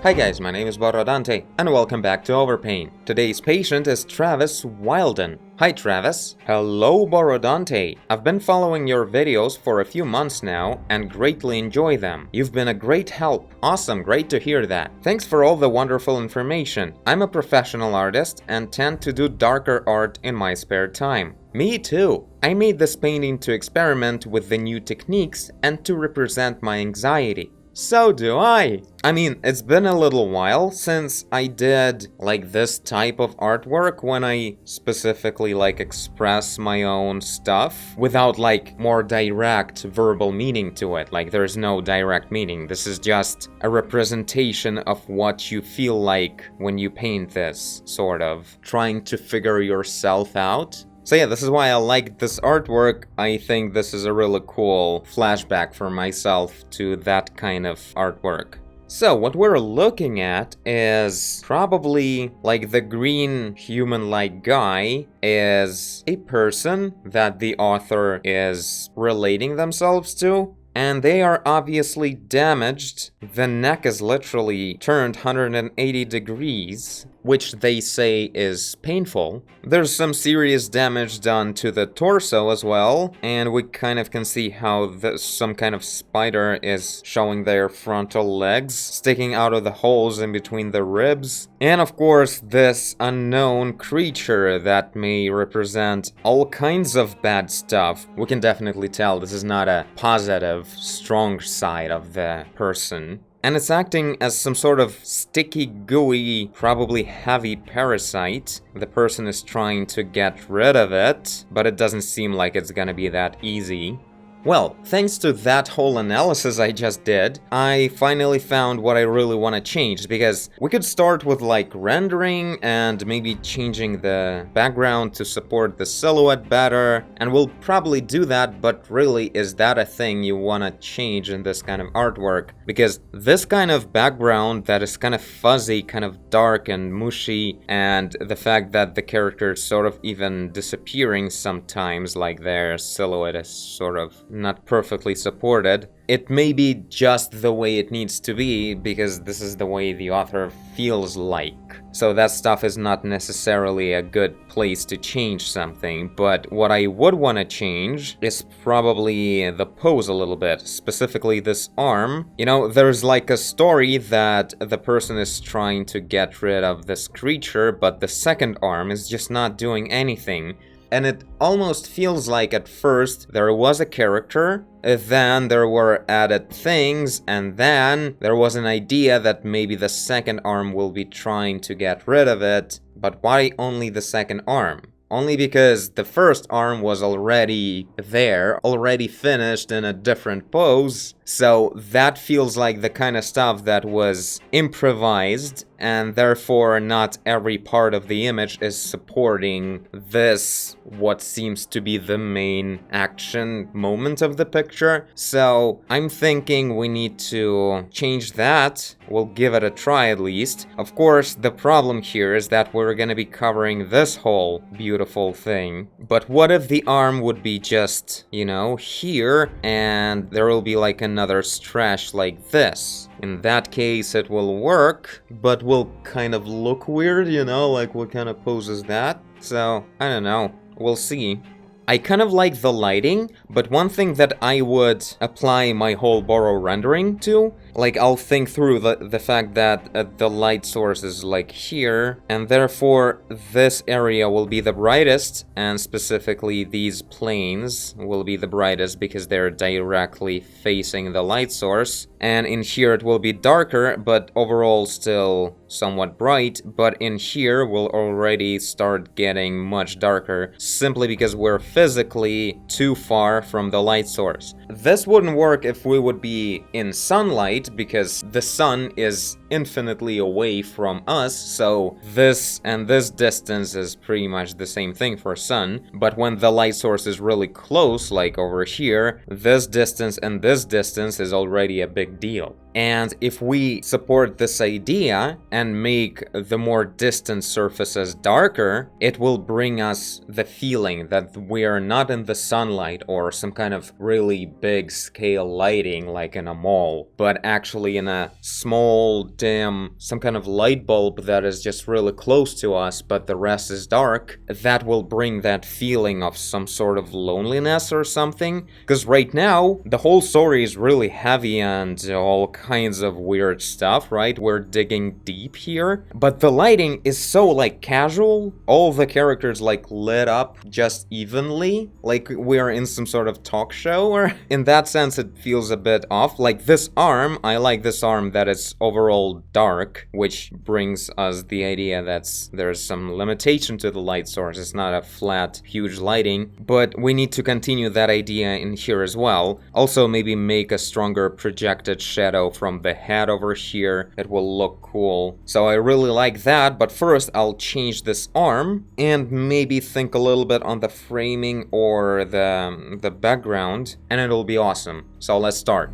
Hi guys, my name is Borodante, and welcome back to Overpaint. Today's patient is Travis Wilden. Hi Travis. Hello Borodante. I've been following your videos for a few months now, and greatly enjoy them. You've been a great help. Awesome, great to hear that. Thanks for all the wonderful information. I'm a professional artist, and tend to do darker art in my spare time. Me too. I made this painting to experiment with the new techniques, and to represent my anxiety. So do I! I mean, it's been a little while since I did like this type of artwork when I specifically like express my own stuff without like more direct verbal meaning to it. Like there's no direct meaning. This is just a representation of what you feel like when you paint this, sort of. Trying to figure yourself out. So yeah, this is why I like this artwork. I think this is a really cool flashback for myself to that kind of artwork. So what we're looking at is probably like the green human-like guy is a person that the author is relating themselves to. And they are obviously damaged. The neck is literally turned 180 degrees, which they say is painful. There's some serious damage done to the torso as well, and we kind of can see how some kind of spider is showing their frontal legs, sticking out of the holes in between the ribs. And of course, this unknown creature that may represent all kinds of bad stuff. We can definitely tell this is not a positive, strong side of the person. And it's acting as some sort of sticky, gooey, probably heavy parasite. The person is trying to get rid of it, but it doesn't seem like it's gonna be that easy. Well, thanks to that whole analysis I just did, I finally found what I really want to change, because we could start with like rendering and maybe changing the background to support the silhouette better, and we'll probably do that, but really, is that a thing you want to change in this kind of artwork? Because this kind of background that is kind of fuzzy, kind of dark and mushy, and the fact that the character is sort of even disappearing sometimes, like their silhouette is sort of not perfectly supported. It may be just the way it needs to be, because this is the way the author feels like. So that stuff is not necessarily a good place to change something, but what I would want to change is probably the pose a little bit, specifically this arm. You know, there's like a story that the person is trying to get rid of this creature, but the second arm is just not doing anything. And it almost feels like at first there was a character, then there were added things, and then there was an idea that maybe the second arm will be trying to get rid of it. But why only the second arm? Only because the first arm was already there, already finished in a different pose. So that feels like the kind of stuff that was improvised, and therefore not every part of the image is supporting this, what seems to be the main action moment of the picture. So I'm thinking we need to change that. We'll give it a try at least. Of course, the problem here is that we're gonna be covering this whole beautiful thing. But what if the arm would be just, you know, here, and there will be like another stretch like this? In that case, it will work, but will kind of look weird, you know, like what kind of pose is that? So, I don't know, we'll see. I kind of like the lighting, but one thing that I would apply my whole borrow rendering to, like I'll think through the fact that the light source is like here, and therefore this area will be the brightest, and specifically these planes will be the brightest because they're directly facing the light source. And in here it will be darker, but overall still somewhat bright, but in here we'll already start getting much darker, simply because we're physically too far from the light source. This wouldn't work if we would be in sunlight, because the sun is infinitely away from us, so this and this distance is pretty much the same thing for sun. But when the light source is really close, like over here, this distance and this distance is already a big deal. And if we support this idea and make the more distant surfaces darker, it will bring us the feeling that we are not in the sunlight or some kind of really big scale lighting like in a mall, but actually in a small, some kind of light bulb that is just really close to us, but the rest is dark, that will bring that feeling of some sort of loneliness or something. Because right now, the whole story is really heavy and all kinds of weird stuff, right? We're digging deep here. But the lighting is so, like, casual. All the characters, like, lit up just evenly. Like, we're in some sort of talk show, or in that sense, it feels a bit off. Like, this arm, I like this arm that it's overall dark, which brings us the idea that there's some limitation to the light source. It's not a flat, huge lighting, but we need to continue that idea in here as well. Also, maybe make a stronger projected shadow from the head over here. It will look cool. So I really like that, but first I'll change this arm and maybe think a little bit on the framing or the background, and it'll be awesome. So let's start.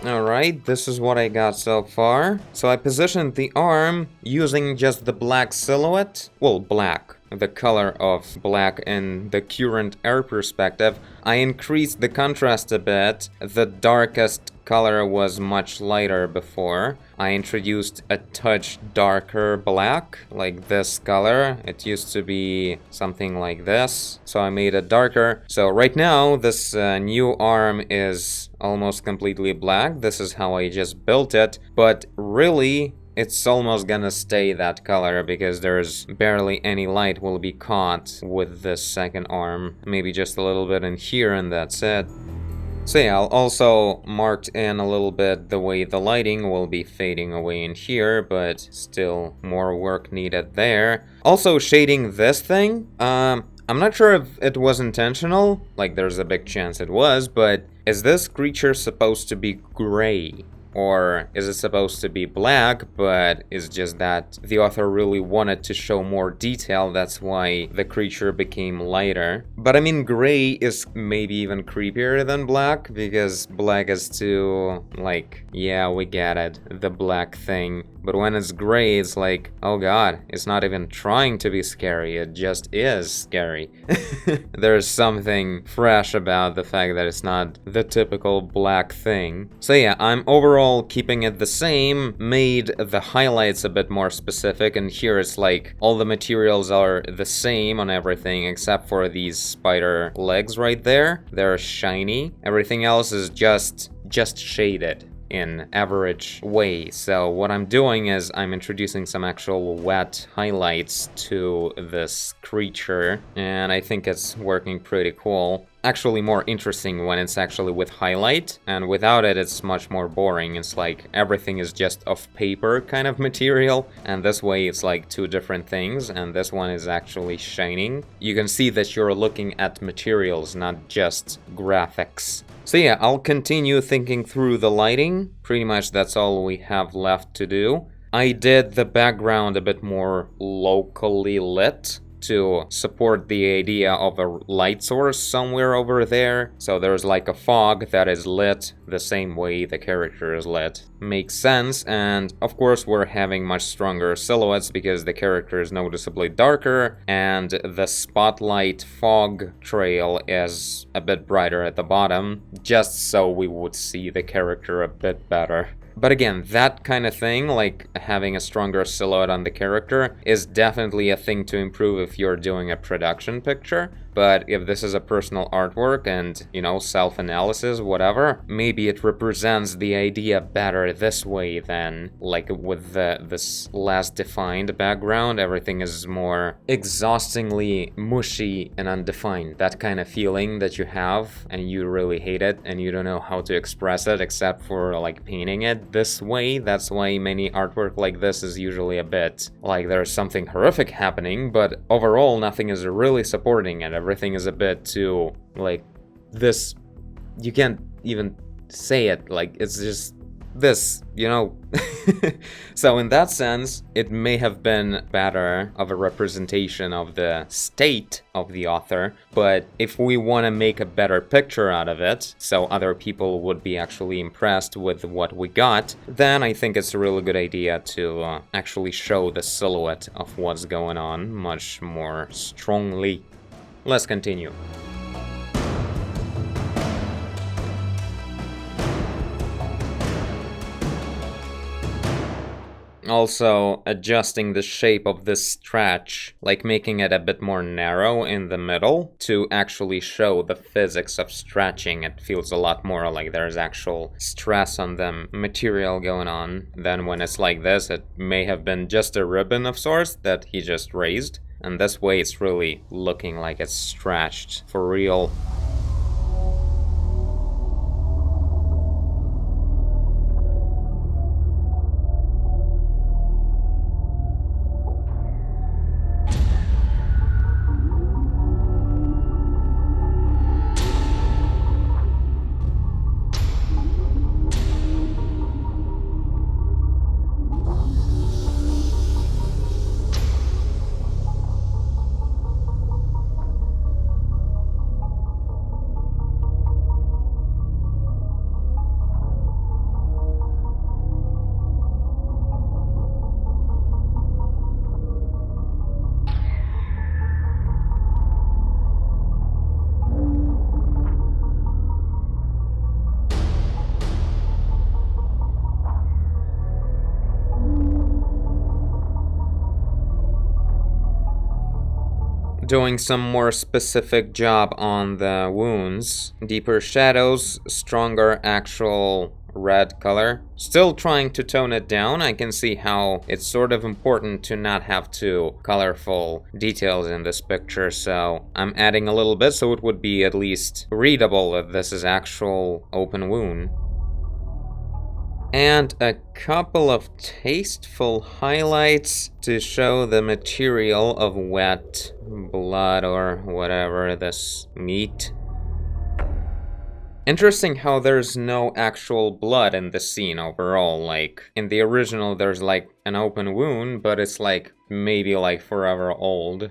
Alright, this is what I got so far. So I positioned the arm using just the black silhouette. Well, black. The color of black in the current air perspective. I increased the contrast a bit. The darkest color was much lighter before. I introduced a touch darker black, like this color. It used to be something like this, so I made it darker. So right now, this new arm is almost completely black. This is how I just built it, but really, it's almost gonna stay that color because there's barely any light will be caught with this second arm. Maybe just a little bit in here and that's it. So yeah, I'll also marked in a little bit the way the lighting will be fading away in here, but still more work needed there. Also shading this thing, I'm not sure if it was intentional, like there's a big chance it was, but is this creature supposed to be gray? Or is it supposed to be black, but it's just that the author really wanted to show more detail, that's why the creature became lighter. But I mean, gray is maybe even creepier than black, because black is too, like, yeah, we get it, the black thing. But when it's gray, it's like, oh god, it's not even trying to be scary, it just is scary. There's something fresh about the fact that it's not the typical black thing. So yeah, I'm overall keeping it the same, made the highlights a bit more specific, and here it's like all the materials are the same on everything except for these spider legs right there. They're shiny. Everything else is just shaded in average way. So what I'm doing is I'm introducing some actual wet highlights to this creature, and I think it's working pretty cool. Actually more interesting when it's actually with highlight, and without it it's much more boring. It's like everything is just of paper kind of material, and this way it's like two different things, and this one is actually shining. You can see that you're looking at materials, not just graphics. So yeah, I'll continue thinking through the lighting. Pretty much that's all we have left to do. I did the background a bit more locally lit to support the idea of a light source somewhere over there. So there's like a fog that is lit the same way the character is lit. Makes sense, and of course we're having much stronger silhouettes because the character is noticeably darker and the spotlight fog trail is a bit brighter at the bottom, just so we would see the character a bit better. But again, that kind of thing, like having a stronger silhouette on the character, is definitely a thing to improve if you're doing a production picture. but if this is a personal artwork and, you know, self-analysis, whatever, maybe it represents the idea better this way than, like, with this less defined background. Everything is more exhaustingly mushy and undefined. That kind of feeling that you have and you really hate it and you don't know how to express it except for, like, painting it this way. That's why many artwork like this is usually a bit like there's something horrific happening, but overall nothing is really supporting it. Everything is a bit too, like, this, you can't even say it, like, it's just this, you know? So in that sense, it may have been better of a representation of the state of the author, but if we want to make a better picture out of it, so other people would be actually impressed with what we got, then I think it's a really good idea to actually show the silhouette of what's going on much more strongly. Let's continue. Also, adjusting the shape of this stretch, like making it a bit more narrow in the middle to actually show the physics of stretching. It feels a lot more like there's actual stress on the material going on than when it's like this. It may have been just a ribbon of sorts that he just raised, and this way it's really looking like it's stretched for real. Doing some more specific job on the wounds. Deeper shadows, stronger actual red color. Still trying to tone it down. I can see how it's sort of important to not have too colorful details in this picture, so I'm adding a little bit so it would be at least readable that this is actual open wound. And a couple of tasteful highlights to show the material of wet blood or whatever, this meat. Interesting how there's no actual blood in the scene overall. Like, in the original there's like an open wound, but it's like maybe like forever old.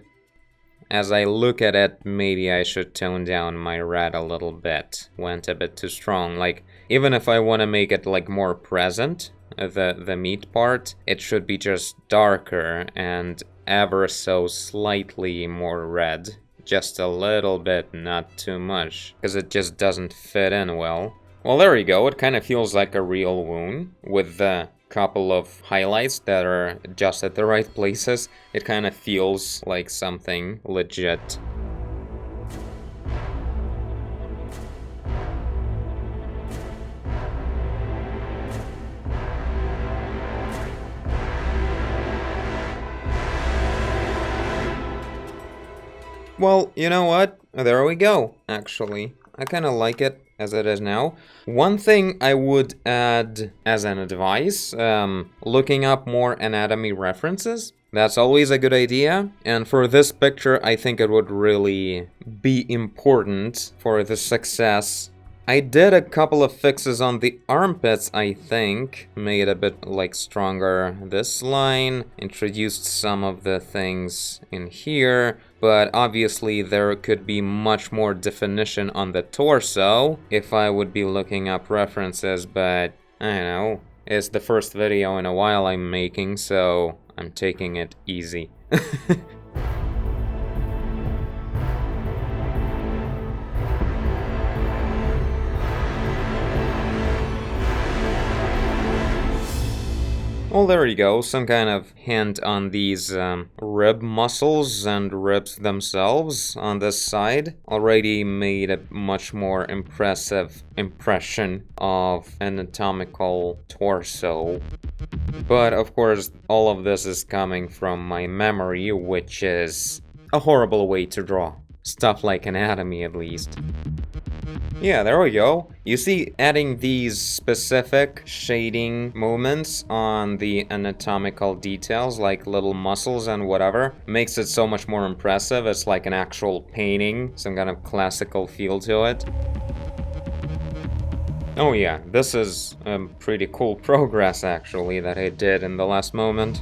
As I look at it, maybe I should tone down my red a little bit. Went a bit too strong. Like, even if I want to make it like more present, the meat part, it should be just darker and ever so slightly more red. Just a little bit, not too much, because it just doesn't fit in well. Well, there you go. It kind of feels like a real wound with the couple of highlights that are just at the right places. It kind of feels like something legit. Well, you know what? There we go, actually. I kind of like it as it is now. One thing I would add as an advice, looking up more anatomy references. That's always a good idea, and for this picture I think it would really be important for the success. I did a couple of fixes on the armpits, I think. Made a bit like stronger this line, introduced some of the things in here, but obviously there could be much more definition on the torso if I would be looking up references, but I don't know. It's the first video in a while I'm making, so I'm taking it easy. Well, there you go, some kind of hint on these rib muscles and ribs themselves on this side. Already made a much more impressive impression of anatomical torso. But of course, all of this is coming from my memory, which is a horrible way to draw. Stuff like anatomy, at least. Yeah, there we go. You see, adding these specific shading movements on the anatomical details, like little muscles and whatever, makes it so much more impressive. It's like an actual painting, some kind of classical feel to it. Oh yeah, this is a pretty cool progress, actually, that I did in the last moment.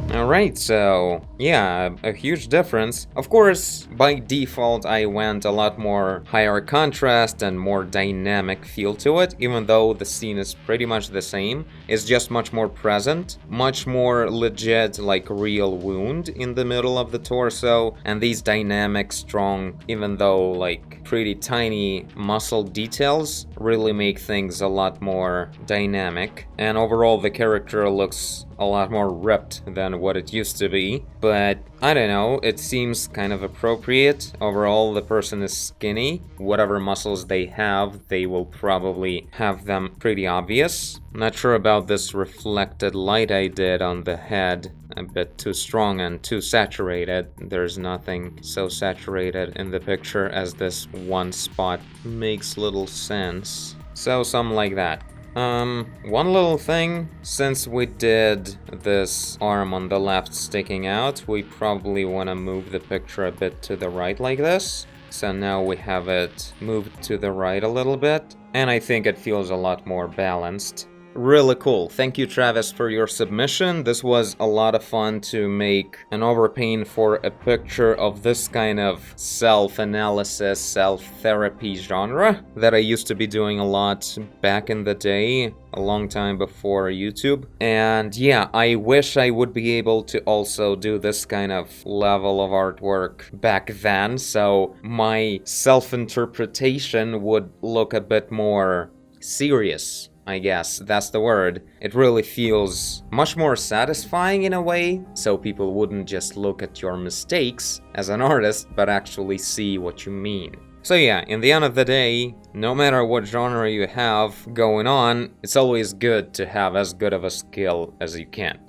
Alright, so yeah, a huge difference. Of course, by default I went a lot more higher contrast and more dynamic feel to it, even though the scene is pretty much the same. It's just much more present, much more legit, like real wound in the middle of the torso, and these dynamic, strong, even though like pretty tiny muscle details really make things a lot more dynamic. And overall the character looks a lot more ripped than what it used to be, but I don't know, it seems kind of appropriate. Overall, the person is skinny. Whatever muscles they have, they will probably have them pretty obvious. Not sure about this reflected light I did on the head. A bit too strong and too saturated. There's nothing so saturated in the picture as this one spot. Makes little sense. So, something like that. One little thing, since we did this arm on the left sticking out, we probably want to move the picture a bit to the right like this. So now we have it moved to the right a little bit, and I think it feels a lot more balanced. Really cool. Thank you, Travis, for your submission. This was a lot of fun to make an overpaint for a picture of this kind of self-analysis, self-therapy genre that I used to be doing a lot back in the day, a long time before YouTube. And yeah, I wish I would be able to also do this kind of level of artwork back then, so my self-interpretation would look a bit more serious. I guess that's the word. It really feels much more satisfying in a way, so people wouldn't just look at your mistakes as an artist, but actually see what you mean. So yeah, in the end of the day, no matter what genre you have going on, it's always good to have as good of a skill as you can.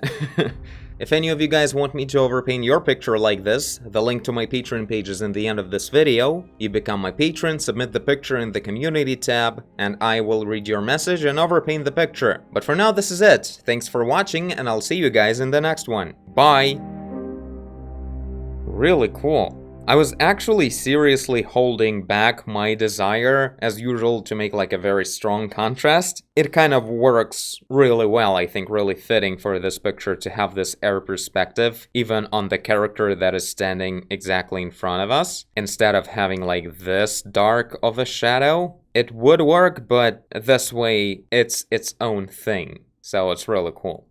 If any of you guys want me to overpaint your picture like this, the link to my Patreon page is in the end of this video. You become my patron, submit the picture in the community tab, and I will read your message and overpaint the picture. But for now, this is it. Thanks for watching, and I'll see you guys in the next one. Bye! Really cool. I was actually seriously holding back my desire, as usual, to make like a very strong contrast. It kind of works really well, I think, really fitting for this picture to have this air perspective, even on the character that is standing exactly in front of us, instead of having like this dark of a shadow. It would work, but this way, it's its own thing, so it's really cool.